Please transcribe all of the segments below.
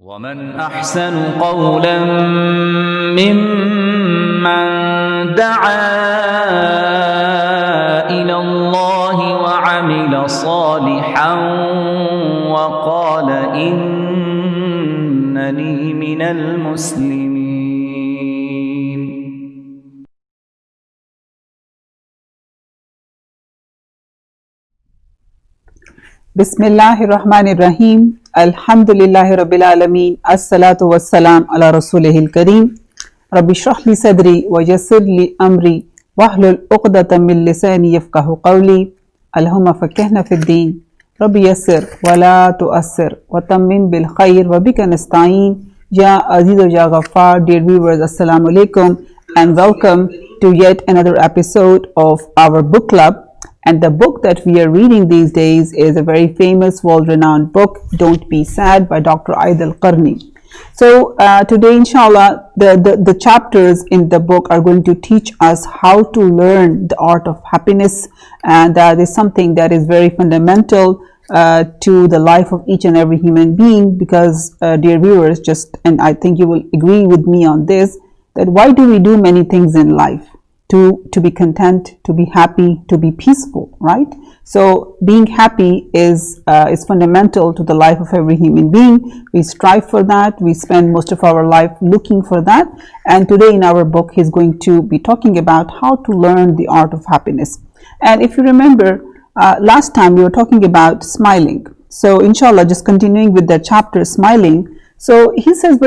ومن أحسن قولا ممن دعا إلى الله وعمل صالحا وقال إنني من المسلمين. Bismillahirrahmanirrahim. Alhamdulillahi Rabbil Alameen. As-salatu was-salam ala Rasulihil Kareem. Rabbi shrah li sadri wa yassir li amri wahlul uqdatan min lisani yafqahu qawli. Allahumma faqqihna fid din. Rabbi yassir wa la tu'assir wa tammim bil khair wa bika nasta'een. Ya Aziz wa Ya Ghaffar, dear viewers, Assalamu alaikum and welcome to yet another episode of our book club. And the book that we are reading these days is a very famous, world-renowned book, Don't Be Sad, by Dr. Aidil Qarni. So today, inshallah, the chapters in the book are going to teach us how to learn the art of happiness. And that is something that is very fundamental to the life of each and every human being. Because, dear viewers, and I think you will agree with me on this, that why do we do many things in life? To be content, to be happy, to be peaceful, right? So being happy is fundamental to the life of every human being. We strive for that. We spend most of our life looking for that. And today in our book, he's going to be talking about how to learn the art of happiness. And if you remember, last time we were talking about smiling. So inshallah, just continuing with the chapter, smiling. So he says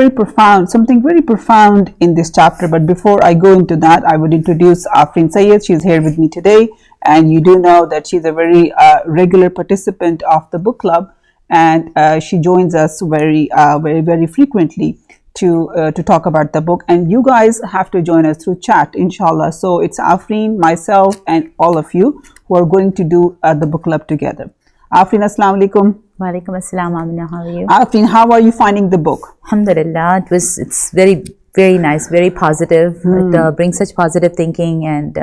something very profound in this chapter. But before I go into that, I would introduce Afrin Sayed. She's here with me today. And you do know that she's a very regular participant of the book club. And she joins us very frequently to talk about the book. And you guys have to join us through chat, inshallah. So it's Afrin, myself, and all of you who are going to do the book club together. Afrin, assalamu alaikum. Walaikum assalam, Aminah. How are you? Afrin, how are you finding the book? Alhamdulillah, it's very, very nice, very positive. It brings such positive thinking and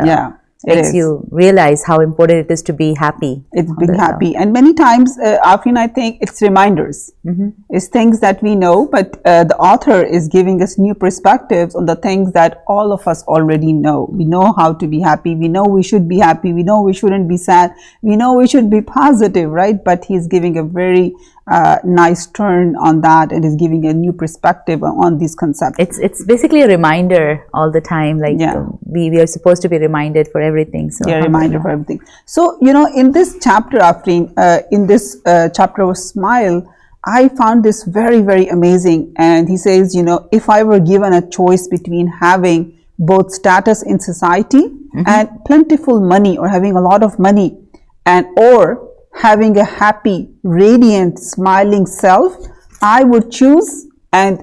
makes you realize how important it is to be happy. It's being happy. And many times, Afrin, I think it's reminders. It's things that we know, but the author is giving us new perspectives on the things that all of us already know. We know how to be happy. We know we should be happy. We know we shouldn't be sad. We know we should be positive, right? But he's giving a very nice turn on that and is giving a new perspective on these concepts. It's basically a reminder all the time. Like we are supposed to be reminded for everything. So yeah, reminder for everything. So, you know, in this chapter, Afrin, in this chapter of Smile, I found this very, very amazing. And he says, you know, if I were given a choice between having both status in society and plentiful money, or having a lot of money, or having a happy, radiant, smiling self, I would choose. And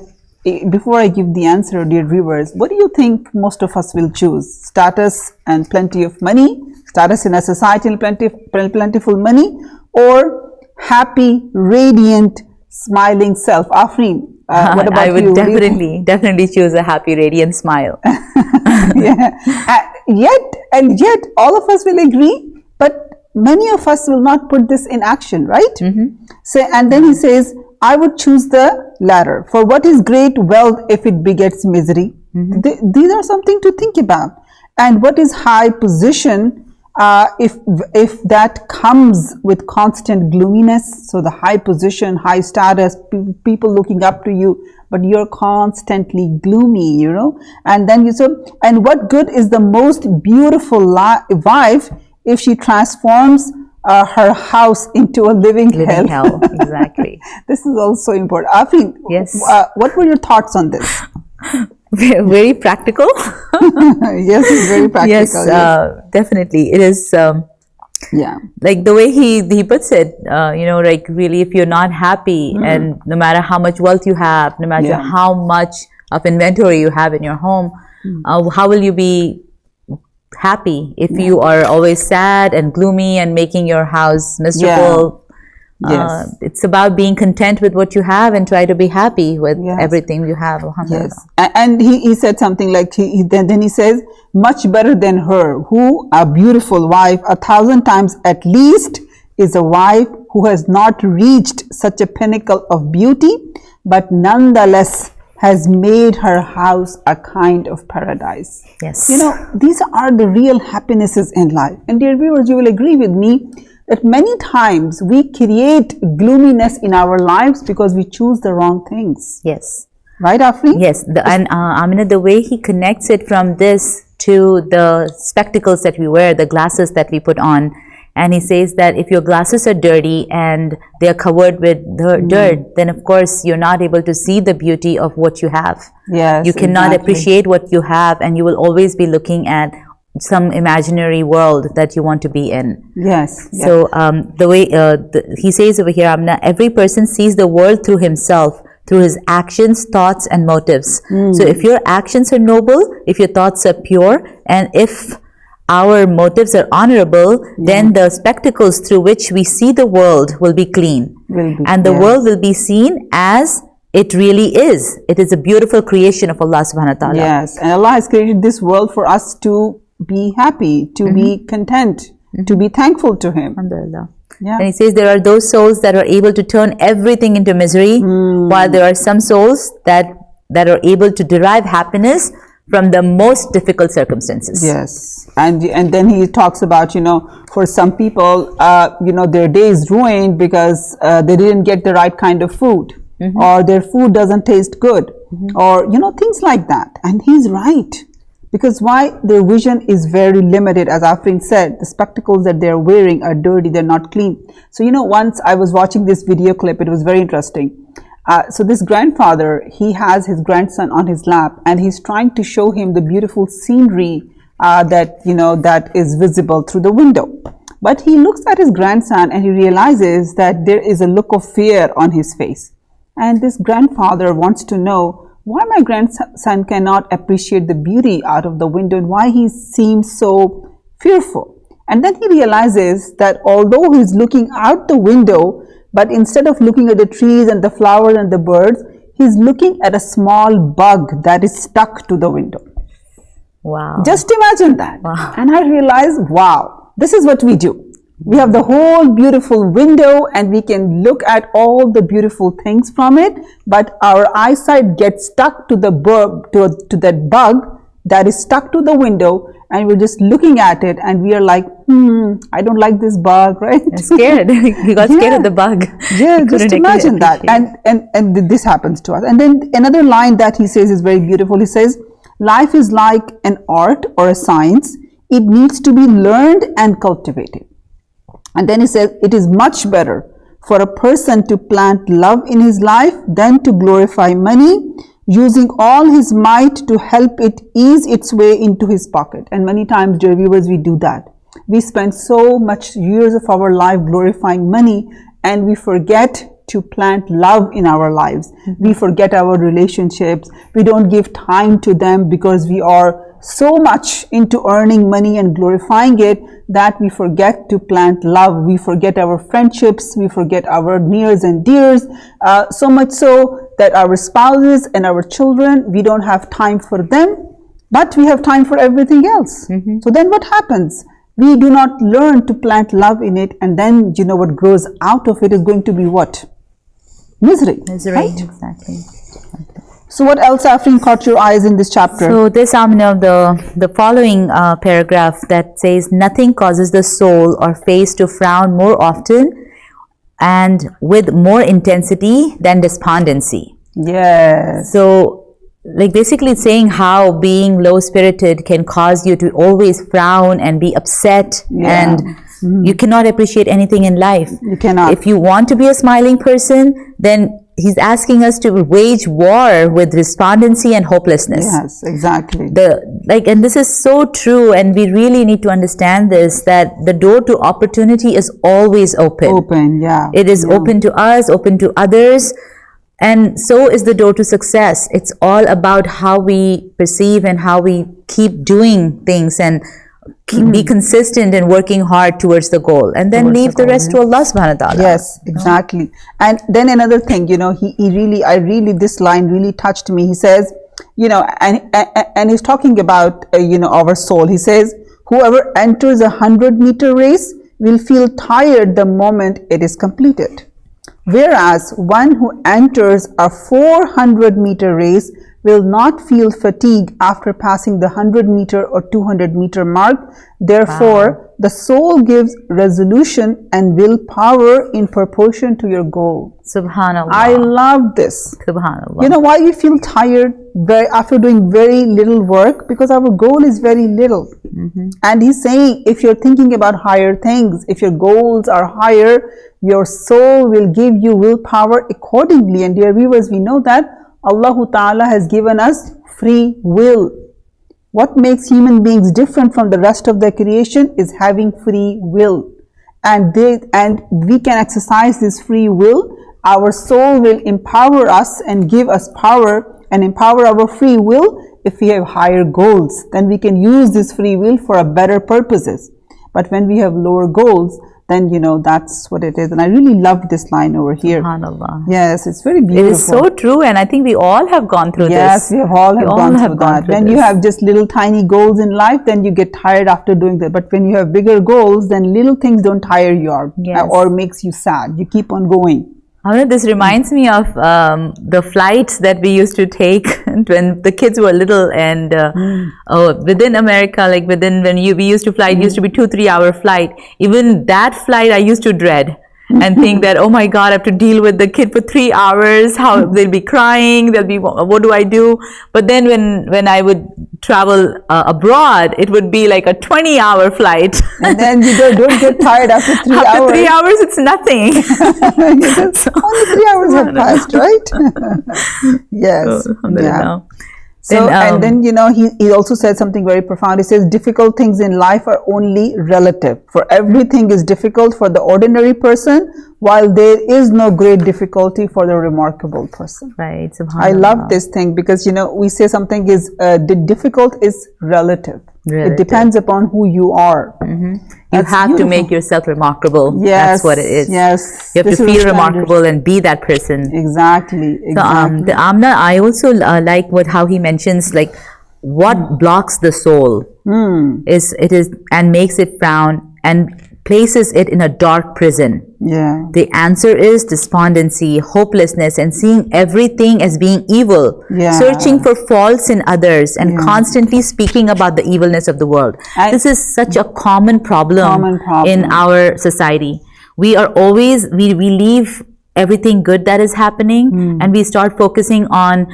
before I give the answer, dear viewers, what do you think most of us will choose? Status and plenty of money, status in a society and plentiful money, or happy, radiant, smiling self? Afrin, what about you? I would definitely choose a happy, radiant smile. Yet, all of us will agree, but many of us will not put this in action, right? So, and then he says, I would choose the latter. For what is great wealth if it begets misery? These are something to think about. And what is high position if that comes with constant gloominess? So the high position, high status, people looking up to you, but you're constantly gloomy, you know. And then and what good is the most beautiful wife if she transforms her house into a living hell? Exactly. This is also important. Afrin, yes. What were your thoughts on this? Very practical. Yes, it's very practical. Yes, definitely. It is. Like the way he puts it, you know, like really, if you're not happy, and no matter how much wealth you have, no matter how much of inventory you have in your home, how will you be happy if you are always sad and gloomy and making your house miserable? Yes. It's about being content with what you have and try to be happy with everything you have. Yes. And he said something like, then he says, much better than her, who a beautiful wife 1,000 times at least is a wife who has not reached such a pinnacle of beauty, but nonetheless has made her house a kind of paradise. Yes. You know, these are the real happinesses in life. And dear viewers, you will agree with me that many times we create gloominess in our lives because we choose the wrong things. Yes. Right, Afri? Yes. And Aminah, the way he connects it from this to the spectacles that we wear, the glasses that we put on, and he says that if your glasses are dirty and they are covered with dirt, then of course you're not able to see the beauty of what you have. Yes, you cannot appreciate what you have, and you will always be looking at some imaginary world that you want to be in. Yes. So the way he says over here, Amna, every person sees the world through himself, through his actions, thoughts, and motives. So if your actions are noble, if your thoughts are pure, and if our motives are honorable, then the spectacles through which we see the world will be clean. And the world will be seen as it really is. It is a beautiful creation of Allah subhanahu wa ta'ala. Yes, and Allah has created this world for us to be happy, to be content, to be thankful to Him. Alhamdulillah. Yeah. And he says there are those souls that are able to turn everything into misery, while there are some souls that are able to derive happiness from the most difficult circumstances. Yes, and then he talks about, you know, for some people, you know, their day is ruined because they didn't get the right kind of food, or their food doesn't taste good, or, you know, things like that. And he's right, because why? Their vision is very limited. As Afrin said, the spectacles that they're wearing are dirty, they're not clean. So, you know, once I was watching this video clip, it was very interesting. So this grandfather, he has his grandson on his lap, and he's trying to show him the beautiful scenery that, you know, that is visible through the window. But he looks at his grandson and he realizes that there is a look of fear on his face. And this grandfather wants to know why my grandson cannot appreciate the beauty out of the window and why he seems so fearful. And then he realizes that although he's looking out the window, but instead of looking at the trees and the flowers and the birds, he's looking at a small bug that is stuck to the window. Wow. Just imagine that. Wow. And I realized, wow, this is what we do. We have the whole beautiful window and we can look at all the beautiful things from it, but our eyesight gets stuck to the to that bug that is stuck to the window, and we're just looking at it and we are like, I don't like this bug, right? I'm scared. He got scared of the bug. Yeah, just imagine that. And this happens to us. And then another line that he says is very beautiful. He says, life is like an art or a science. It needs to be learned and cultivated. And then he says, it is much better for a person to plant love in his life than to glorify money, using all his might to help it ease its way into his pocket. And many times, dear viewers, we do that. We spend so much years of our life glorifying money, and we forget to plant love in our lives. We forget our relationships. We don't give time to them because we are so much into earning money and glorifying it that we forget to plant love. We forget our friendships. We forget our nears and dears, so much so that our spouses and our children, we don't have time for them, but we have time for everything else. So then what happens? We do not learn to plant love in it, and then, you know, what grows out of it is going to be what? Misery. Misery, right? exactly. So what else, Afrin, caught your eyes in this chapter? So this, Aminah, the following paragraph that says, nothing causes the soul or face to frown more often and with more intensity than despondency. Yes. So, like, basically it's saying how being low-spirited can cause you to always frown and be upset, and you cannot appreciate anything in life. You cannot. If you want to be a smiling person, then he's asking us to wage war with despondency and hopelessness. Yes, exactly. And this is so true, and we really need to understand this, that the door to opportunity is always open. Open, yeah. It is open to us, open to others. And so is the door to success. It's all about how we perceive and how we keep doing things and be consistent in working hard towards the goal, and then leave the rest to Allah subhanahu wa ta'ala. Yes, exactly. And then another thing, you know, this line really touched me. He says, you know, and he's talking about, you know, our soul. He says, whoever enters a 100-meter race will feel tired the moment it is completed. Whereas one who enters a 400-meter race will not feel fatigue after passing the 100-meter or 200-meter mark. Therefore, the soul gives resolution and willpower in proportion to your goal. Subhanallah. I love this. Subhanallah. You know why we feel tired after doing very little work? Because our goal is very little. And he's saying, if you're thinking about higher things, if your goals are higher, your soul will give you willpower accordingly. And dear viewers, we know that Allah Ta'ala has given us free will. What makes human beings different from the rest of the creation is having free will. And we can exercise this free will. Our soul will empower us and give us power and empower our free will. If we have higher goals, then we can use this free will for a better purposes. But when we have lower goals, then that's what it is. And I really love this line over here. SubhanAllah. Yes, it's very beautiful. It is so true, and I think we all have gone through this. Yes, we have all gone through that. When you have just little tiny goals in life, then you get tired after doing that. But when you have bigger goals, then little things don't tire you out or makes you sad. You keep on going. This reminds me of the flights that we used to take when the kids were little, and within America, like we used to fly, it used to be 2-3 hour flight. Even that flight I used to dread and think that, oh my God, I have to deal with the kid for 3 hours. How they'll be crying, they'll be, what do I do? But then when I would travel abroad, it would be like a 20-hour flight. And then you don't get tired after 3 hours. After 3 hours, it's nothing. Only 3 hours have passed, right? Yes. Yeah. So, and then, he also said something very profound. He says, difficult things in life are only relative. For everything is difficult for the ordinary person, while there is no great difficulty for the remarkable person. Right. I love this thing because, we say something is difficult is relative. It depends upon who you are. You have to make yourself remarkable. Yes. That's what it is. Yes. You have to feel remarkable and be that person. Exactly. So, the Amna, I also like how he mentions, like, what blocks the soul is and makes it frown and places it in a dark prison. Yeah. The answer is despondency, hopelessness, and seeing everything as being evil, searching for faults in others, and constantly speaking about the evilness of the world. This is such a common problem in our society. We are always, we leave everything good that is happening and we start focusing on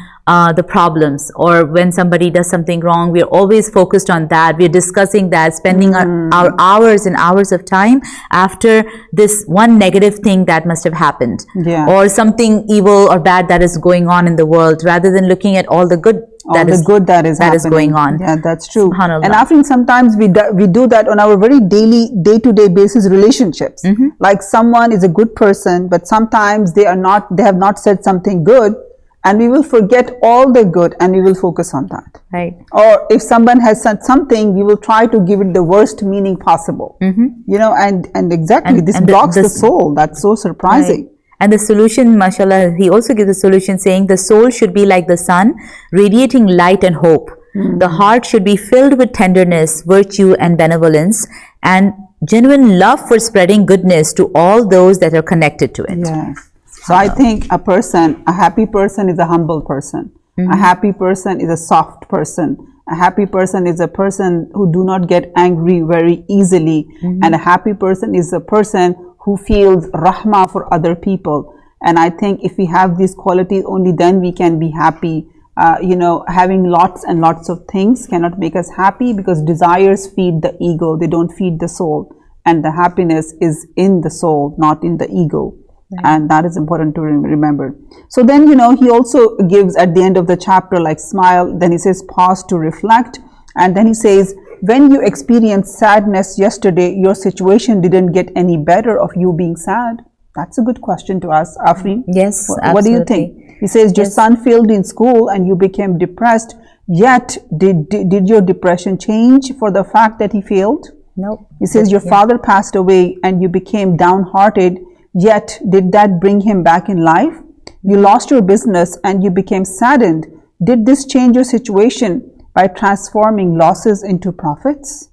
the problems, or when somebody does something wrong, we are always focused on that. We are discussing that, spending our hours and hours of time after this one negative thing that must have happened, or something evil or bad that is going on in the world, rather than looking at all the good that is going on. Yeah, that's true. And I think sometimes we do that on our very daily, day-to-day basis relationships. Like someone is a good person, but sometimes they have not said something good, and we will forget all the good and we will focus on that. Right. Or if someone has said something, we will try to give it the worst meaning possible. And exactly, this blocks the soul. That's so surprising. Right. And the solution, mashallah, he also gives a solution saying the soul should be like the sun, radiating light and hope. The heart should be filled with tenderness, virtue, and benevolence, and genuine love for spreading goodness to all those that are connected to it. Yes. So I think a happy person is a humble person. A happy person is a soft person. A happy person is a person who do not get angry very easily. And a happy person is a person who feels rahmah for other people. And I think if we have these qualities, only then we can be happy. Having lots and lots of things cannot make us happy, because desires feed the ego. They don't feed the soul. And the happiness is in the soul, not in the ego. And that is important to remember. So then, he also gives at the end of the chapter, like, smile. Then he says, pause to reflect. And then he says, when you experienced sadness yesterday, your situation didn't get any better of you being sad. That's a good question to ask, Afreen. Yes, what do you think? He says, your son failed in school and you became depressed. Yet, did your depression change for the fact that he failed? No. He says, your father passed away and you became downhearted. Yet, did that bring him back in life? You lost your business and you became saddened. Did this change your situation? by transforming losses into profits.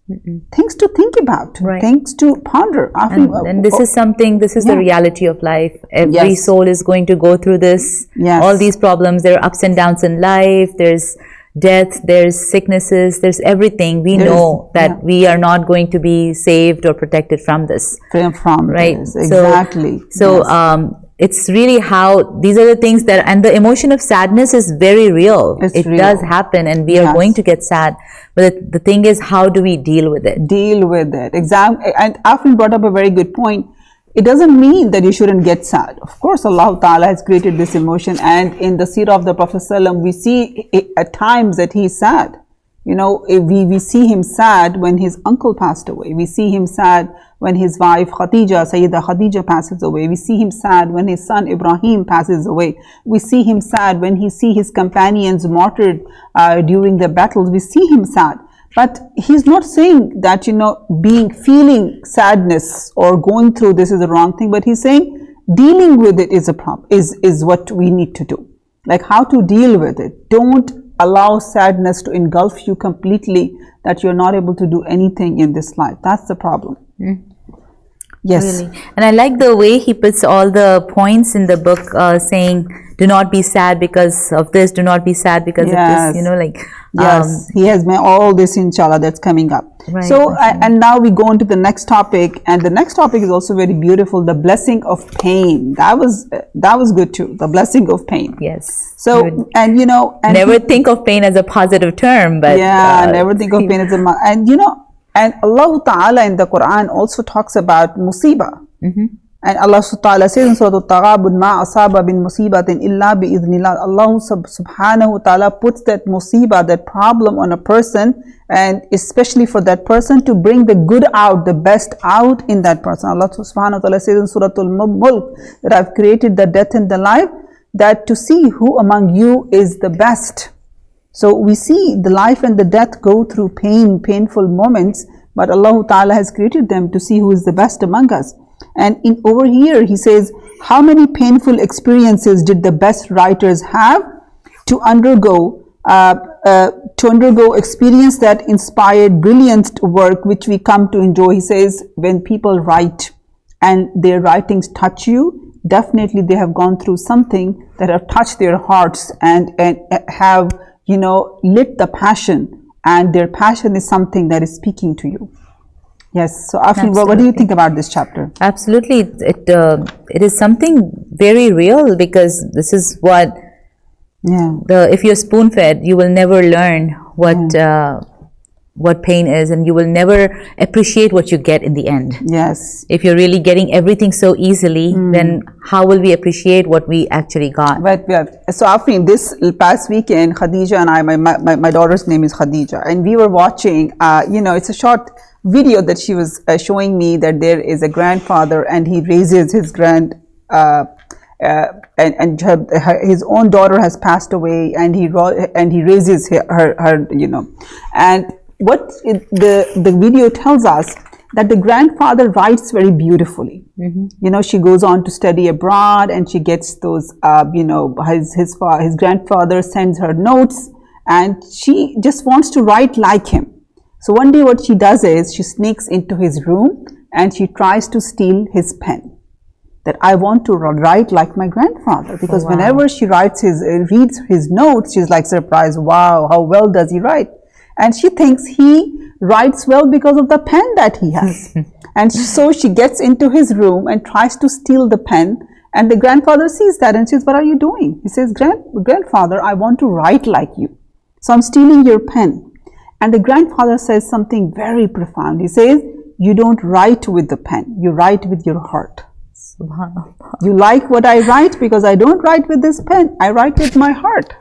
Things to think about, things to ponder. And this is something, this is the reality of life. Every soul is going to go through this. All these problems, there are ups and downs in life. There's death, there's sicknesses, there's everything. We know that we are not going to be saved or protected from this. Right? This. Exactly. So it's really how these are the things that, and the emotion of sadness is very real. It does happen, and we are going to get sad. But the thing is, how do we deal with it? And Afrin brought up a very good point. It doesn't mean that you shouldn't get sad. Of course, Allah Ta'ala has created this emotion, and in the seerah of the Prophet ﷺ, we see at times that he is sad. You know, we see him sad when his uncle passed away. We see him sad when his wife Sayyidah Khadija passes away. We see him sad when his son Ibrahim passes away. We see him sad when he sees his companions martyred during the battles. We see him sad. But he's not saying that, you know, feeling sadness or going through this is the wrong thing, but he's saying dealing with it is a problem, is what we need to do. Like how to deal with it. Don't allow sadness to engulf you completely, that you're not able to do anything in this life. That's the problem. Yes. Really. And I like the way he puts all the points in the book, saying, do not be sad because of this, do not be sad because of this, you know, like. Yes, he has made all this, inshallah, that's coming up. So, and now we go on to the next topic, and the next topic is also very beautiful, the blessing of pain. That was good too, the blessing of pain. Yes. So, good. And you know. And never think of pain as a positive term, but. Yeah, never think of pain as a, and you know, and Allah Ta'ala in the Quran also talks about musibah. And Allah Ta'ala says in Surah Al-Taghabun, Ma asaba bin musibatin illa bi idhnillah. Allah Subhanahu wa Ta'ala puts that musibah, that problem on a person, and especially for that person to bring the good out, the best out in that person. Allah Subhanahu wa Ta'ala says in Surah Al-Mulk that I've created the death and the life, that to see who among you is the best. So we see the life and the death go through painful moments, but Allah Ta'ala has created them to see who is the best among us. And over here he says, how many painful experiences did the best writers have to undergo experience that inspired brilliant work which we come to enjoy. He says, when people write and their writings touch you, definitely they have gone through something that have touched their hearts and have, you know, lit the passion, and their passion is something that is speaking to you. Yes. So, Afrin, what do you think about this chapter? Absolutely. It is something very real, because this is what, if you're spoon-fed, you will never learn what pain is, and you will never appreciate what you get in the end. Yes. If you're really getting everything so easily, then how will we appreciate what we actually got? But so, Afrin, this past weekend, Khadija and I, my daughter's name is Khadija, and we were watching, you know, it's a short video that she was showing me, that there is a grandfather and he raises his his own daughter has passed away, and he raises her, you know. And what the video tells us, that the grandfather writes very beautifully. You know, she goes on to study abroad, and she gets those, you know, his grandfather sends her notes, and she just wants to write like him. So one day what she does is, she sneaks into his room and she tries to steal his pen. That I want to write like my grandfather, because whenever she reads his notes, she's like surprised, wow, how well does he write? And she thinks he writes well because of the pen that he has. And so she gets into his room and tries to steal the pen, and the grandfather sees that and says, what are you doing? He says, grandfather, I want to write like you, so I'm stealing your pen. And the grandfather says something very profound. He says, you don't write with the pen, you write with your heart. You like what I write, because I don't write with this pen, I write with my heart.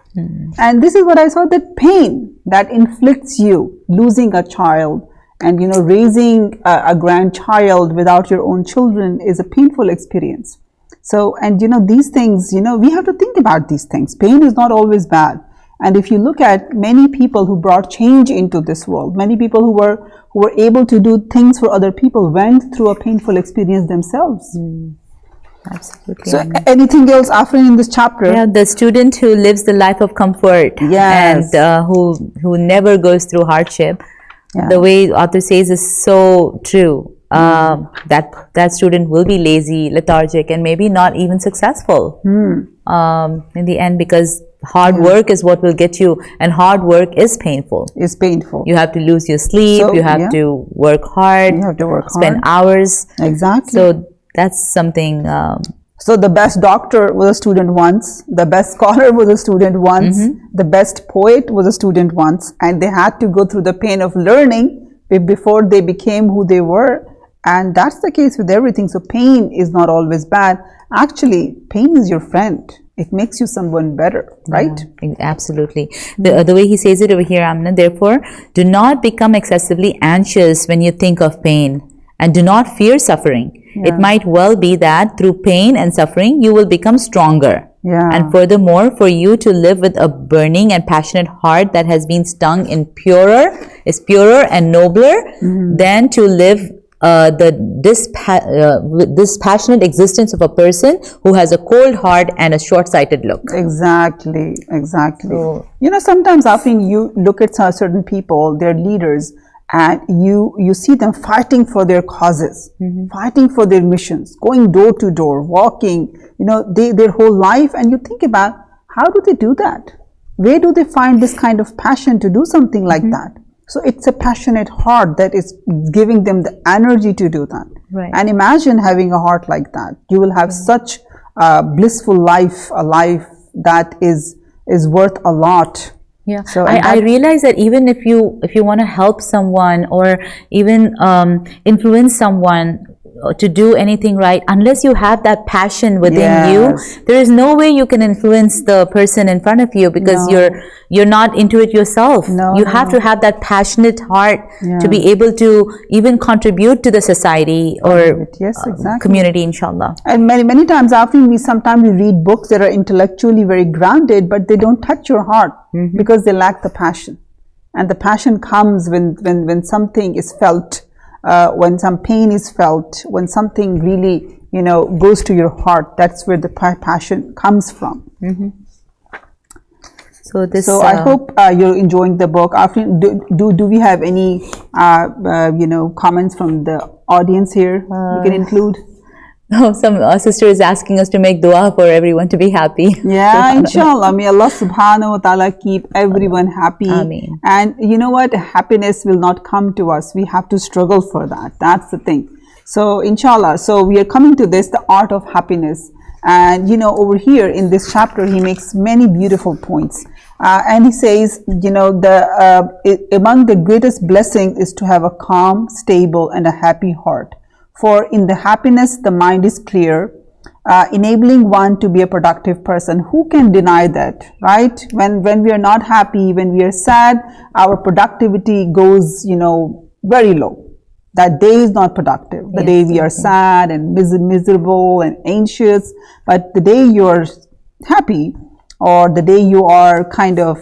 And this is what I saw, that pain that inflicts you, losing a child, and you know, raising a grandchild without your own children is a painful experience. So, and you know, these things, you know, we have to think about these things. Pain is not always bad. And if you look at many people who brought change into this world, many people who were able to do things for other people, went through a painful experience themselves. Absolutely. So anything else after in this chapter? Yeah, the student who lives the life of comfort, yes, and who never goes through hardship. Yeah. The way author says is so true. That student will be lazy, lethargic, and maybe not even successful in the end, because hard work is what will get you, and hard work is painful. It's painful. You have to lose your sleep. So, you have to work hard. You have to work spend hard. hours. Exactly. So that's something. So the best doctor was a student once, the best scholar was a student once, the best poet was a student once, and they had to go through the pain of learning before they became who they were. And that's the case with everything. So pain is not always bad. Actually, pain is your friend. It makes you someone better, right? Yeah, absolutely. The way he says it over here, Aminah, therefore, do not become excessively anxious when you think of pain, and do not fear suffering. Yeah. It might well be that through pain and suffering, you will become stronger. Yeah. And furthermore, for you to live with a burning and passionate heart that has been stung in is purer and nobler than to live this passionate existence of a person who has a cold heart and a short-sighted look. Exactly. So, sometimes I think you look at certain people, their leaders, and you see them fighting for their causes, fighting for their missions, going door to door, walking, their whole life, and you think about, how do they do that? Where do they find this kind of passion to do something like that? So it's a passionate heart that is giving them the energy to do that. Right. And imagine having a heart like that. You will have such a blissful life, a life that is worth a lot. Yeah, so I realize that even if you want to help someone or even influence someone to do anything right, unless you have that passion within you, there is no way you can influence the person in front of you, because you're not into it yourself. You have to have that passionate heart to be able to even contribute to the society or community, inshallah. And many times after we sometimes read books that are intellectually very grounded, but they don't touch your heart because they lack the passion. And the passion comes when something is felt, when some pain is felt, when something really goes to your heart. That's where the passion comes from. So I hope you're enjoying the book. Do we have any comments from the audience here you can include? Oh, some sister is asking us to make dua for everyone to be happy. Yeah, inshallah. May Allah subhanahu wa ta'ala keep everyone happy. Ameen. And you know what? Happiness will not come to us. We have to struggle for that. That's the thing. So inshallah. So we are coming to this, the art of happiness. And over here in this chapter, he makes many beautiful points. And he says, among the greatest blessings is to have a calm, stable, and a happy heart. For in the happiness, the mind is clear, enabling one to be a productive person. Who can deny that, right? When we are not happy, when we are sad, our productivity goes, very low. That day is not productive. The day we are sad and miserable and anxious, but the day you are happy, or the day you are kind of,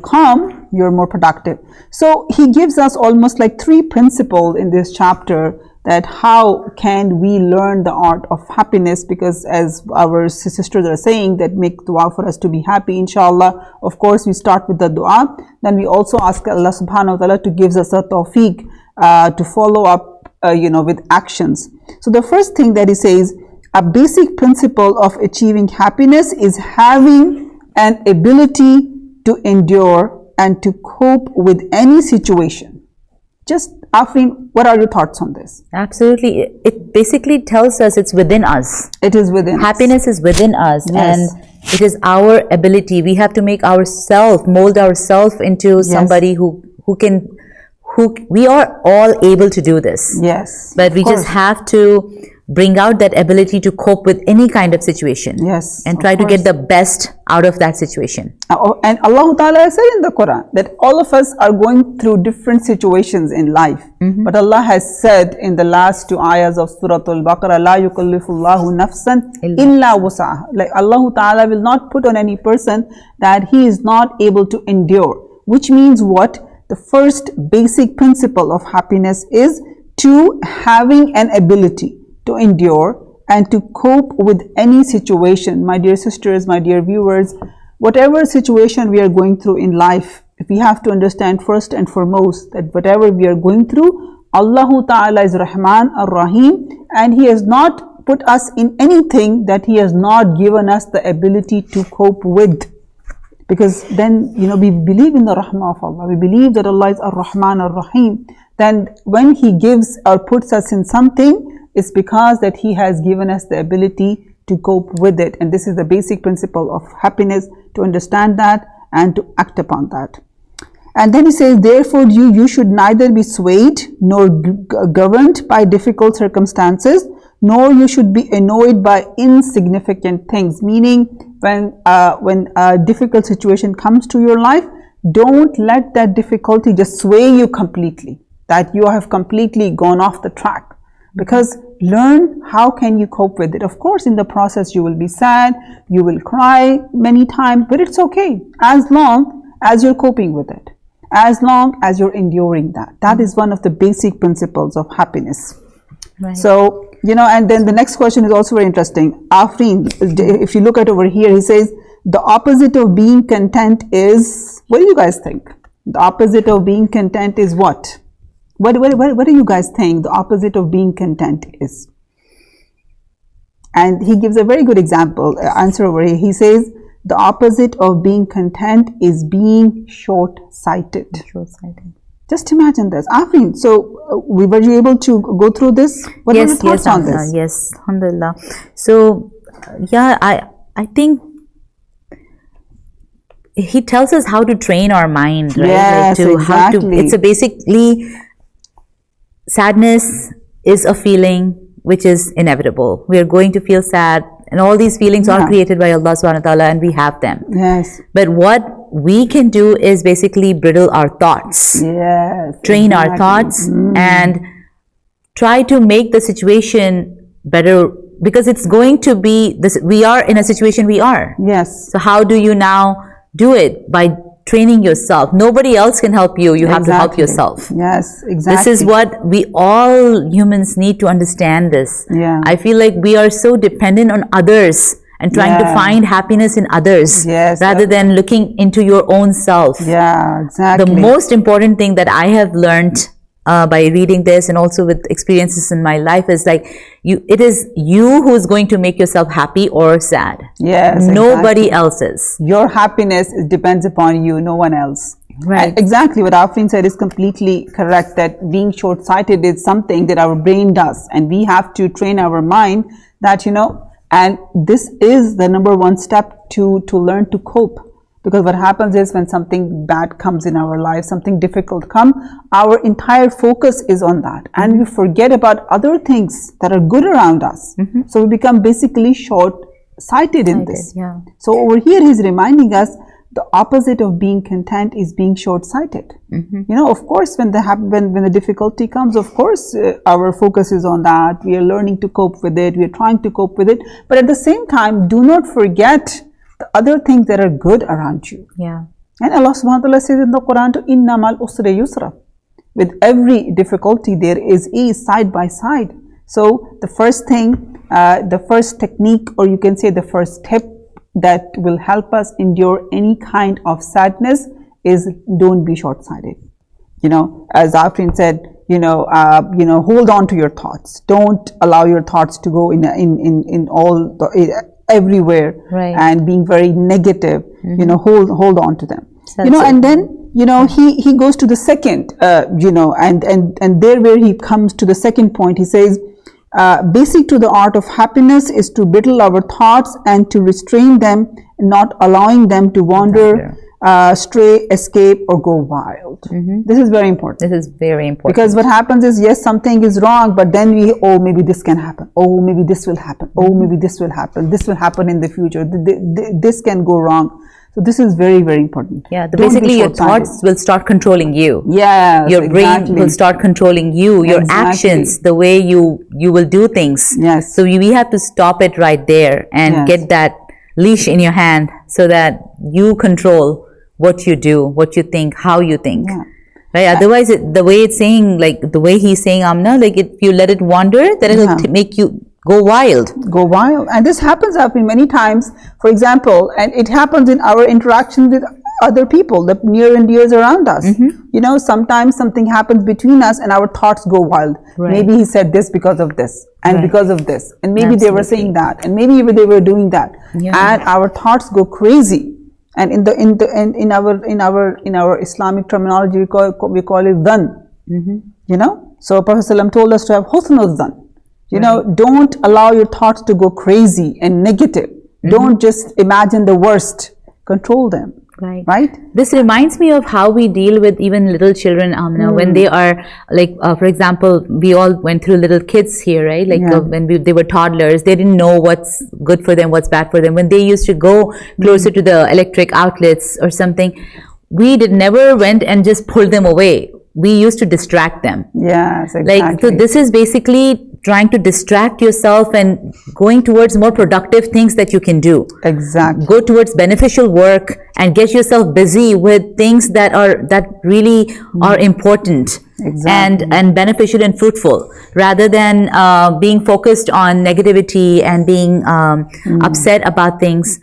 calm, you're more productive. So he gives us almost like 3 principles in this chapter, that how can we learn the art of happiness, because as our sisters are saying, that make dua for us to be happy, inshallah. Of course, we start with the dua, then we also ask Allah subhanahu wa ta'ala to give us a tawfiq to follow up, with actions. So the first thing that he says, a basic principle of achieving happiness is having an ability to endure and to cope with any situation. Just Afrin, what are your thoughts on this? Absolutely. It basically tells us it's within us. It is within Happiness is within us. Yes. And it is our ability. We have to make mold ourselves into somebody who we are all able to do this. Yes. But we just have to bring out that ability to cope with any kind of situation. Yes. And try to get the best out of that situation. And Allah Ta'ala said in the Quran that all of us are going through different situations in life. But Allah has said in the last 2 ayahs of Surah Al-Baqarah, La yukallifullahu nafsan illa wus'aha. Like Allah Ta'ala will not put on any person that he is not able to endure. Which means what? The first basic principle of happiness is to having an ability to endure and to cope with any situation. My dear sisters, my dear viewers, whatever situation we are going through in life, we have to understand first and foremost that whatever we are going through, Allahu Ta'ala is Rahman Ar-Rahim, and He has not put us in anything that He has not given us the ability to cope with. Because then, we believe in the Rahmah of Allah. We believe that Allah is Ar-Rahman Ar-Rahim. Then when He gives or puts us in something, it's because that He has given us the ability to cope with it. And this is the basic principle of happiness, to understand that and to act upon that. And then He says, therefore you should neither be swayed nor governed by difficult circumstances, nor you should be annoyed by insignificant things. Meaning, when a difficult situation comes to your life, don't let that difficulty just sway you completely, that you have completely gone off the track. Because learn how can you cope with it. Of course, in the process you will be sad, you will cry many times, but it's okay as long as you're coping with it, as long as you're enduring that. That is one of the basic principles of happiness. Right. So, and then the next question is also very interesting. Afrin, if you look at over here, he says, the opposite of being content is, what do you guys think? The opposite of being content is what? What do you guys think the opposite of being content is? And he gives a very good example, answer over here. He says, the opposite of being content is being short-sighted. Short-sighted. Just imagine this. Afrin, so were you able to go through this? What are your thoughts on this? Yes, alhamdulillah. So, I think he tells us how to train our mind, right? Yes, exactly. It's basically, sadness is a feeling which is inevitable. We are going to feel sad, and all these feelings are created by Allah subhanahu wa ta'ala, and we have them. Yes. But what we can do is basically bridle our thoughts. Yes. Train our thoughts and try to make the situation better, because it's going to be this. We are in a situation we are. Yes. So how do you now do it? By training yourself. Nobody else can help you. You have to help yourself. Yes, exactly. This is what we all humans need to understand this. Yeah. I feel like we are so dependent on others and trying to find happiness in others rather than looking into your own self. Yeah, exactly. The most important thing that I have learned by reading this and also with experiences in my life is like, it is you who is going to make yourself happy or sad. Yes, nobody else is. Your happiness depends upon you, no one else. Right. And exactly what Afrin said is completely correct, that being short-sighted is something that our brain does, and we have to train our mind that, and this is the number one step to learn to cope. Because what happens is when something bad comes in our life, something difficult comes, our entire focus is on that. And we forget about other things that are good around us. So we become basically short-sighted in this. Yeah. So over here he's reminding us the opposite of being content is being short-sighted. Of course, when the difficulty comes, of course, our focus is on that. We are learning to cope with it. We are trying to cope with it. But at the same time, do not forget the other things that are good around you. Yeah. And Allah subhanahu wa ta'ala says in the Quran, Inna mal usri yusra. With every difficulty, there is ease side by side. So the first thing, the first technique, or you can say the first tip that will help us endure any kind of sadness is don't be short-sighted. As Afrin said, hold on to your thoughts. Don't allow your thoughts to go in all the everywhere, and being very negative. Hold on to them. And then he goes to the second, and there where he comes to the second point, he says, basic to the art of happiness is to bridle our thoughts and to restrain them, not allowing them to wander, stray, escape, or go wild. This is very important. This is very important. Because what happens is, yes, something is wrong, but then maybe this can happen. Oh, maybe this will happen. Oh, maybe this will happen. This will happen in the future. This can go wrong. So this is very, very important. Yeah, basically your thoughts will start controlling you. Yes, your brain will start controlling you, your actions, the way you will do things. Yes. So we have to stop it right there and get that leash in your hand so that you control what you do, what you think, how you think. Right? Otherwise, the way it's saying, like the way he's saying, Amna, like if you let it wander, then it'll make you go wild. Go wild. And this happens many times, for example, and it happens in our interaction with other people, the near and dears around us. You know, sometimes something happens between us and our thoughts go wild. Maybe he said this because of this, and because of this, and maybe they were saying that, and maybe they were doing that, and our thoughts go crazy. And in our Islamic terminology, we call it dhan. You know, so Prophet ﷺ told us to have husnul dhan. You know, don't allow your thoughts to go crazy and negative. Don't just imagine the worst. Control them. Right. This reminds me of how we deal with even little children, Aminah, when they are like, for example, we all went through little kids here, right? Like when they were toddlers, they didn't know what's good for them, what's bad for them. When they used to go closer to the electric outlets or something, we never went and just pulled them away. We used to distract them. Yes, exactly. Like, so this is basically trying to distract yourself and going towards more productive things that you can do. Exactly. Go towards beneficial work and get yourself busy with things that really are important and beneficial and fruitful, rather than being focused on negativity and being upset about things.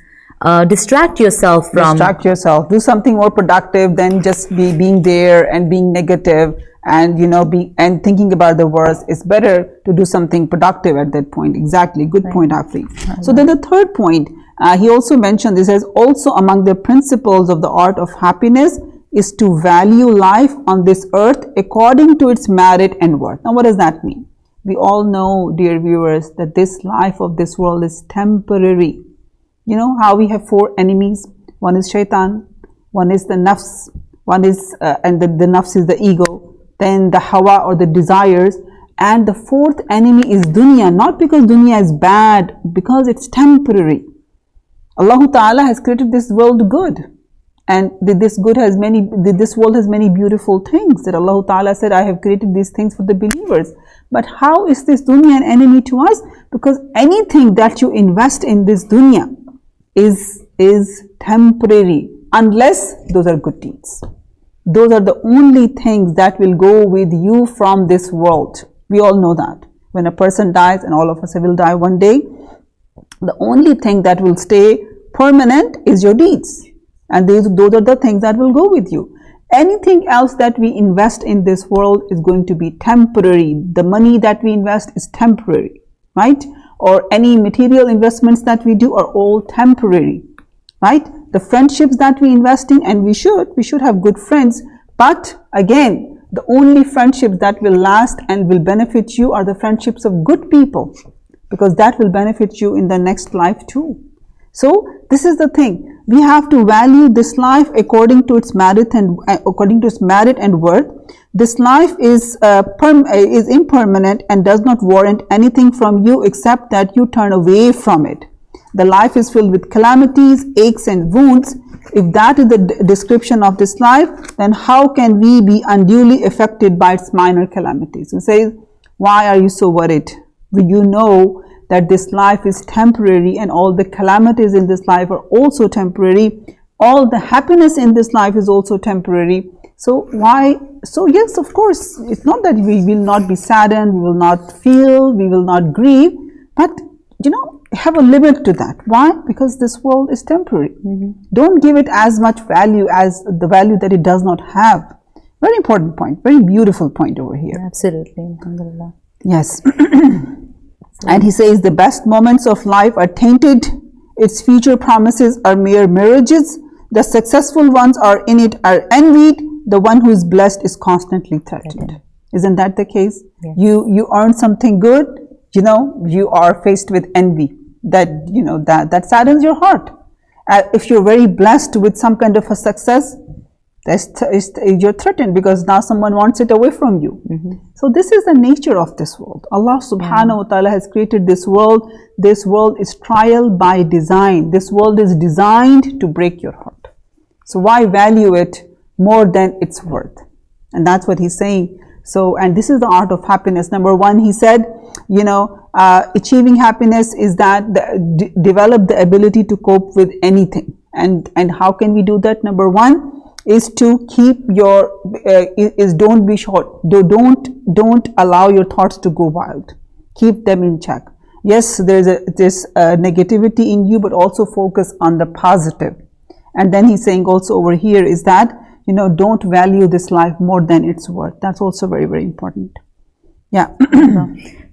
Distract yourself from... Do something more productive than just being there and being negative and, you know, and thinking about the worst. It's better to do something productive at that point. Exactly. Good point, Afri. So then the third point, he also mentioned, this as also among the principles of the art of happiness is to value life on this earth according to its merit and worth. Now, what does that mean? We all know, dear viewers, that this life of this world is temporary. You know how we have 4 enemies? One is shaitan, one is the nafs, one is, and the nafs is the ego, then the hawa or the desires, and the 4th enemy is dunya, not because dunya is bad, because it's temporary. Allah Ta'ala has created this world good, and this world has many beautiful things that Allah Ta'ala said, I have created these things for the believers. But how is this dunya an enemy to us? Because anything that you invest in this dunya is temporary, unless those are good deeds. Those are the only things that will go with you from this world. We all know that. When a person dies, and all of us will die one day, the only thing that will stay permanent is your deeds. And those are the things that will go with you. Anything else that we invest in this world is going to be temporary. The money that we invest is temporary, right? Or any material investments that we do are all temporary, right? The friendships that we invest in, and we should have good friends, but again, the only friendships that will last and will benefit you are the friendships of good people, because that will benefit you in the next life too. So this is the thing, we have to value this life according to its merit and worth. This life is impermanent and does not warrant anything from you except that you turn away from it. The life is filled with calamities, aches and wounds. If that is the description of this life, then how can we be unduly affected by its minor calamities? He says, why are you so worried? Will you know that this life is temporary and all the calamities in this life are also temporary? All the happiness in this life is also temporary. So yes, of course, it's not that we will not be saddened, we will not feel, we will not grieve, but you know, have a limit to that. Why? Because this world is temporary. Don't give it as much value as the value that it does not have. Very important point, very beautiful point over here. Absolutely. Alhamdulillah. Yes. And he says the best moments of life are tainted, its future promises are mere mirages, the successful ones are envied, the one who is blessed is constantly threatened. Isn't that the case? Yes. You earn something good, you know, you are faced with envy, that saddens your heart. If you're very blessed with some kind of a success, you're threatened because now someone wants it away from you. So this is the nature of this world. Allah subhanahu wa ta'ala has created this world. This world is trial by design. This world is designed to break your heart. So why value it more than its worth? And that's what he's saying. So, and this is the art of happiness. Number one, he said, you know, achieving happiness is that develop the ability to cope with anything. And how can we do that? Number one is to keep your, don't be short. Don't allow your thoughts to go wild. Keep them in check. yes, there's this negativity in you, but also focus on the positive. And then he's saying also over here is that, don't value this life more than its worth. That's also very, very important. Yeah.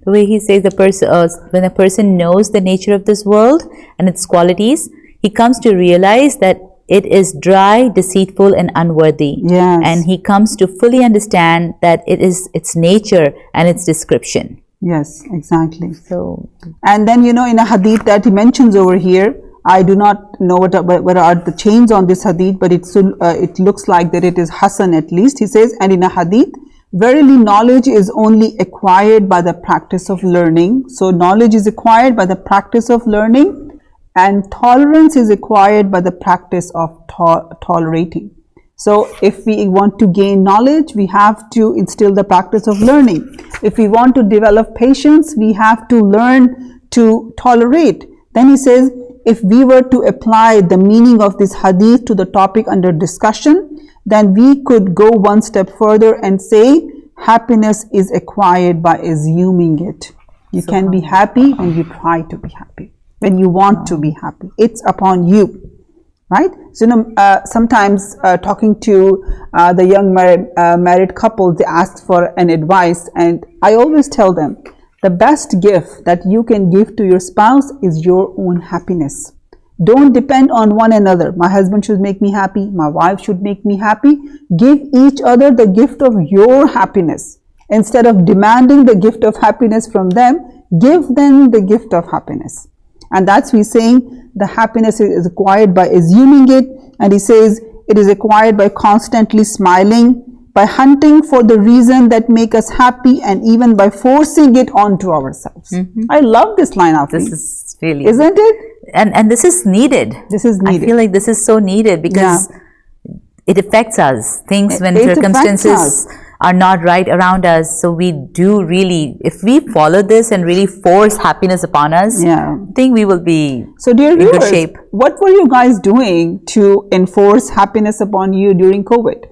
The way he says when a person knows the nature of this world and its qualities, he comes to realize that it is dry, deceitful, and unworthy. Yes. And he comes to fully understand that it is its nature and its description. Yes, exactly. So, and then, in a hadith that he mentions over here, I do not know what are the chains on this hadith, but it looks like that it is Hasan at least. He says, and in a hadith, verily knowledge is only acquired by the practice of learning. So knowledge is acquired by the practice of learning, and tolerance is acquired by the practice of tolerating. So if we want to gain knowledge, we have to instill the practice of learning. If we want to develop patience, we have to learn to tolerate. Then he says, if we were to apply the meaning of this hadith to the topic under discussion, then we could go one step further and say happiness is acquired by assuming it. You can be happy when you try to be happy, when you want to be happy. It's upon you, right? So sometimes talking to the young married couples, they ask for an advice, and I always tell them, the best gift that you can give to your spouse is your own happiness. Don't depend on one another. My husband should make me happy. My wife should make me happy. Give each other the gift of your happiness. Instead of demanding the gift of happiness from them, give them the gift of happiness. And that's he's saying the happiness is acquired by assuming it. And he says it is acquired by constantly smiling, by hunting for the reason that make us happy, and even by forcing it onto ourselves. I love this line of this is really, isn't it? And this is needed. This is needed. I feel like this is so needed because it affects us. Things when circumstances are not right around us. So we do really, if we follow this and really force happiness upon us, I think we will be dear in viewers, good shape. What were you guys doing to enforce happiness upon you during COVID?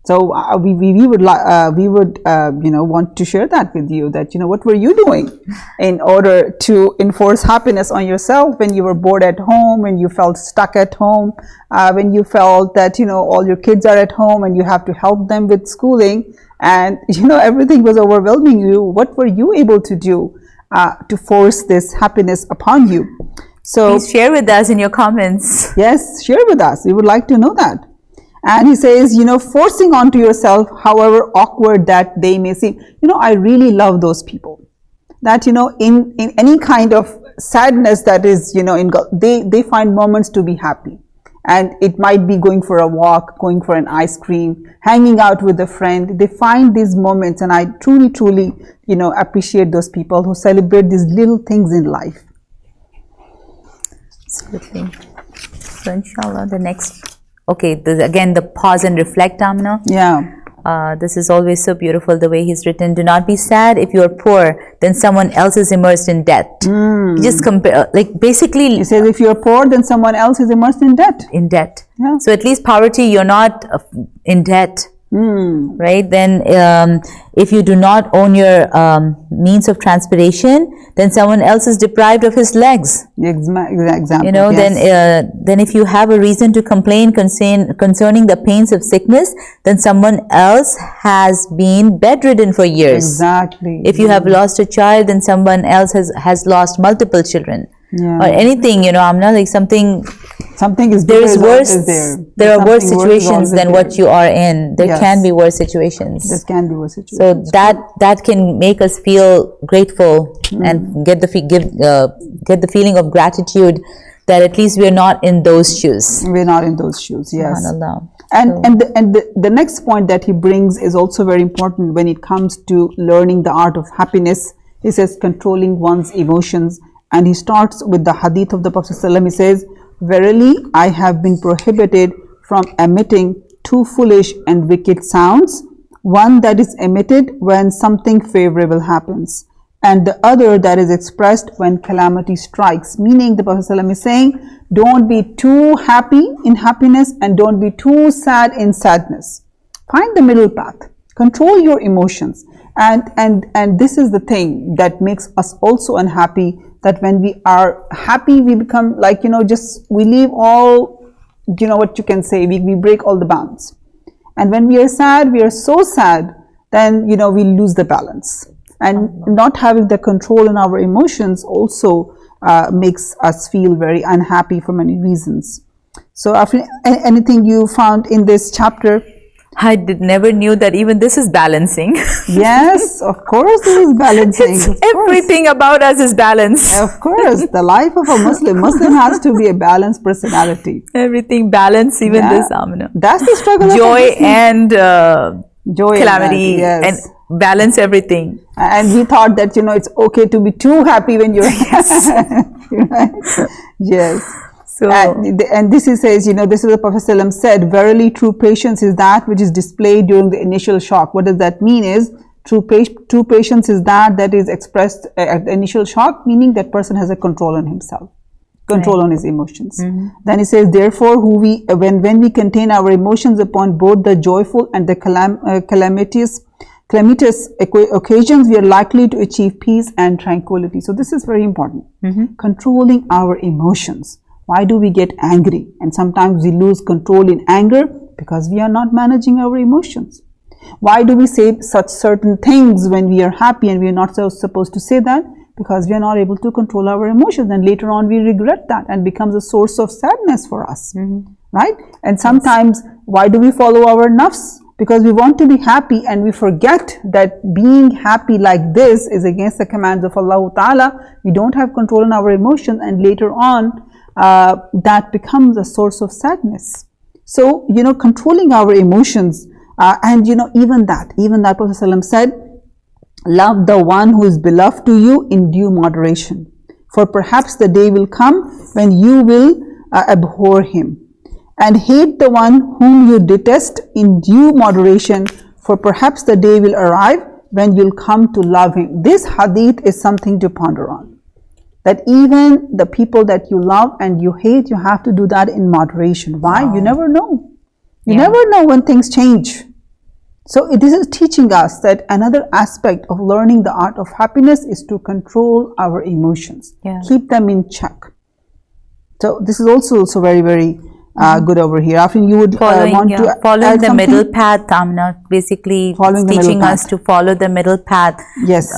So we would want to share that with you, that what were you doing in order to enforce happiness on yourself when you were bored at home, when you felt stuck at home, when you felt that all your kids are at home and you have to help them with schooling, and everything was overwhelming you. What were you able to do to force this happiness upon you? So please share with us in your comments. Yes, share with us. We would like to know that. And he says, forcing onto yourself, however awkward that they may seem. I really love those people that, in any kind of sadness that is, they find moments to be happy. And it might be going for a walk, going for an ice cream, hanging out with a friend. They find these moments, and I truly, truly, appreciate those people who celebrate these little things in life. Absolutely. So inshallah, the next... Okay, again, the pause and reflect, Aminah. Yeah. This is always so beautiful, the way he's written. Do not be sad if you are poor, then someone else is immersed in debt. You just compare, basically... He says if you're poor, then someone else is immersed in debt. In debt. Yeah. So at least poverty, you're not in debt. Right? Then if you do not own your means of transportation, then someone else is deprived of his legs. Example. Then if you have a reason to complain concerning the pains of sickness, then someone else has been bedridden for years. Exactly. If you have lost a child, then someone else has lost multiple children. Or anything, Aminah, something is there is worse. There are worse situations than what you are in. There can be worse situations. There can be worse situations. So that can make us feel grateful and get the feeling of gratitude that at least we are not in those shoes. We're not in those shoes. Yes. SubhanAllah. And the next point that he brings is also very important when it comes to learning the art of happiness. He says controlling one's emotions. And he starts with the hadith of the Prophet ﷺ. He says, verily I have been prohibited from emitting two foolish and wicked sounds, one that is emitted when something favorable happens, and the other that is expressed when calamity strikes. Meaning the Prophet ﷺ is saying, don't be too happy in happiness and don't be too sad in sadness. Find the middle path. Control your emotions. And this is the thing that makes us also unhappy, that when we are happy, we become like, just we leave all, what you can say, we break all the bounds. And when we are sad, we are so sad, then, we lose the balance. And not having the control in our emotions also makes us feel very unhappy for many reasons. So, after anything you found in this chapter? I never knew that even this is balancing. Yes, of course it is balancing. Everything about us is balance. Of course, the life of a Muslim has to be a balanced personality. Everything balance, even this, Aminah. That's the struggle. Joy and joy calamity, and balance everything. And we thought that, it's okay to be too happy when you're right? Yes. So, and this is says, this is what Prophet ﷺ said, verily true patience is that which is displayed during the initial shock. What does that mean is, true patience is that is expressed at the initial shock, meaning that person has a control on himself, control on his emotions. Then he says, therefore, when we contain our emotions upon both the joyful and the calamitous occasions, we are likely to achieve peace and tranquility. So this is very important. Controlling our emotions. Why do we get angry? And sometimes we lose control in anger because we are not managing our emotions. Why do we say such certain things when we are happy and we are not supposed to say that? Because we are not able to control our emotions, and later on we regret that and becomes a source of sadness for us, right? And sometimes why do we follow our nafs? Because we want to be happy and we forget that being happy like this is against the commands of Allah Ta'ala. We don't have control on our emotions, and later on that becomes a source of sadness. So, controlling our emotions, and even that Prophet ﷺ said, love the one who is beloved to you in due moderation, for perhaps the day will come when you will abhor him, and hate the one whom you detest in due moderation, for perhaps the day will arrive when you'll come to love him. This hadith is something to ponder on. That even the people that you love and you hate, you have to do that in moderation. Why? You never know. You never know when things change. So this is teaching us that another aspect of learning the art of happiness is to control our emotions. Keep them in check. So this is also very, very good over here. After you would want to following the middle path, Aminah, basically teaching us to follow the middle path. Yes.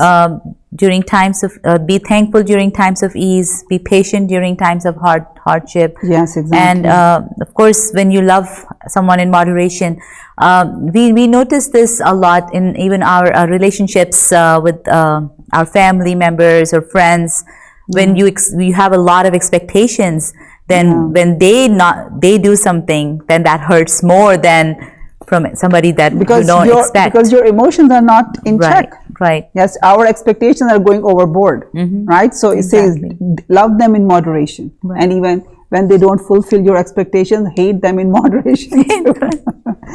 During times of, be thankful during times of ease, be patient during times of hardship. Yes, exactly. And of course, when you love someone in moderation, we notice this a lot in even our relationships with our family members or friends. When you have a lot of expectations, then when they do something, then that hurts more than from somebody that you don't expect. Because your emotions are not in check. Right. Yes, our expectations are going overboard. Right. So it says, love them in moderation, and even when they don't fulfill your expectations, hate them in moderation.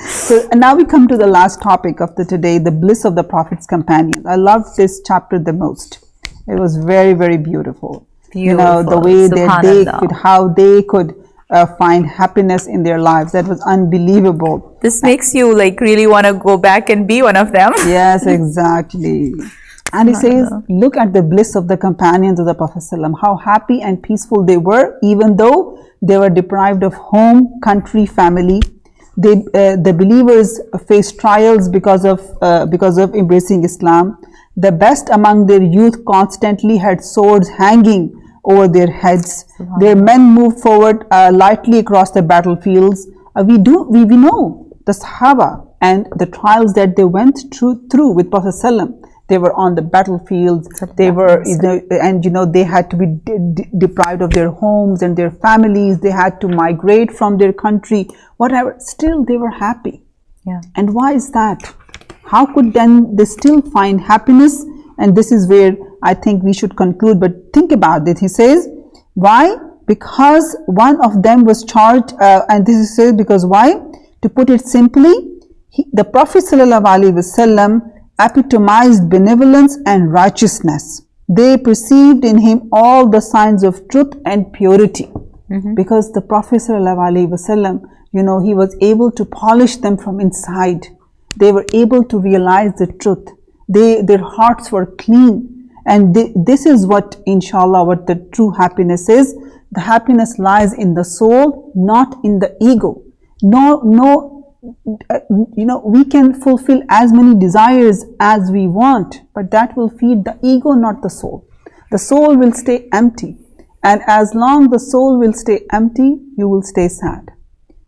So and now we come to the last topic of today, the bliss of the Prophet's companions. I love this chapter the most. It was very, very beautiful. The way how they could find happiness in their lives. That was unbelievable. This makes you really want to go back and be one of them. Yes, exactly. And he says, look at the bliss of the companions of the Prophet ﷺ, how happy and peaceful they were, even though they were deprived of home, country, family. The believers faced trials because of embracing Islam. The best among their youth constantly had swords hanging over their heads. Their men moved forward lightly across the battlefields. We know the Sahaba and the trials that they went through with Prophet ﷺ. They were on the battlefields. They were, they had to be deprived of their homes and their families. They had to migrate from their country, whatever. Still, they were happy. And why is that? How could then they still find happiness? And this is where I think we should conclude. But think about it. He says, why? Because one of them was charged, and this is said because why? To put it simply, the Prophet ﷺ epitomized benevolence and righteousness. They perceived in him all the signs of truth and purity. Because the Prophet ﷺ, he was able to polish them from inside. they were able to realize the truth. Their hearts were clean, and this is what, inshallah, what the true happiness is. The happiness lies in the soul, not in the ego. We can fulfill as many desires as we want, but that will feed the ego, not the soul. The soul will stay empty, and as long the soul will stay empty, you will stay sad.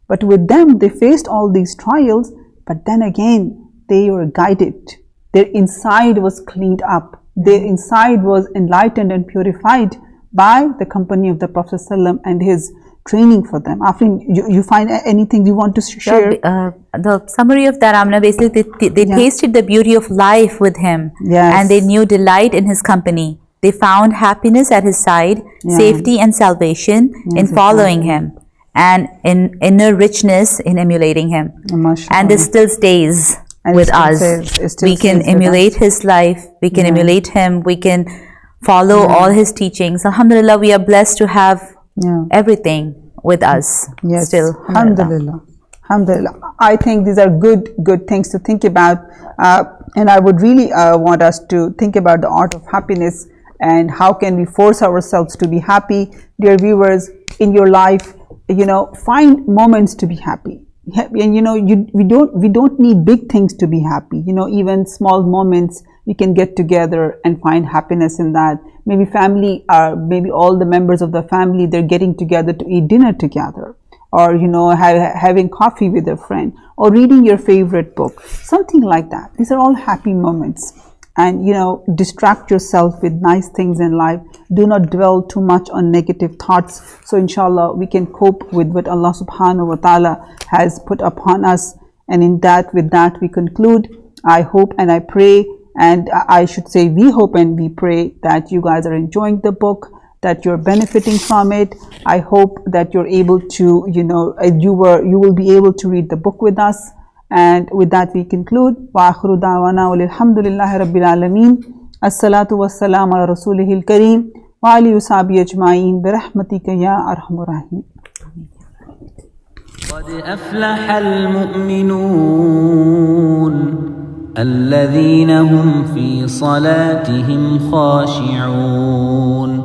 But with them, they faced all these trials, but then again, they were guided. Their inside was cleaned up. Their inside was enlightened and purified by the company of the Prophet ﷺ and his training for them. Afrin, you find anything you want to share? The summary of that, Aminah, basically they tasted the beauty of life with him, and they knew delight in his company. They found happiness at his side, safety and salvation in following him, and in inner richness in emulating him. And this still stays with us. We can emulate his life, we can emulate him, we can follow all his teachings. Alhamdulillah, we are blessed to have everything with us still. Alhamdulillah. Alhamdulillah. I think these are good things to think about, and I would really want us to think about the art of happiness and how can we force ourselves to be happy. Dear viewers, in your life, find moments to be happy. And we don't need big things to be happy. Even small moments, we can get together and find happiness in that. Maybe family, maybe all the members of the family, they're getting together to eat dinner together, or having coffee with a friend, or reading your favorite book, something like that. These are all happy moments. And distract yourself with nice things in life. Do not dwell too much on negative thoughts. So inshallah, we can cope with what Allah subhanahu wa ta'ala has put upon us. And with that we conclude. I hope and I pray, and I should say we hope and we pray that you guys are enjoying the book, that you're benefiting from it. I hope that you're able to, you will be able to read the book with us. And with that we conclude. Wa akhiru da'wana walhamdulillahi rabbil alameen. As-salatu was-salam ala rasulihil kareem wa alihi wa sahbihi ajma'in bi rahmatika ya arhamar rahim. قد أفلح المؤمنون الذين هم في صلاتهم خاشعون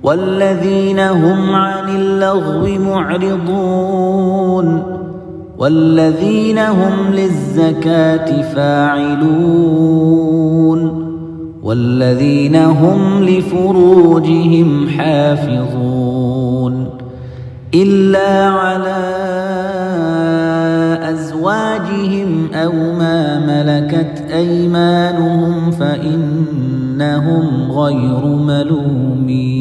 والذين هم عن اللغو معرضون والذين هم للزكاة فاعلون والذين هم لفروجهم حافظون إلا على أزواجهم أو ما ملكت أيمانهم فإنهم غير ملومين.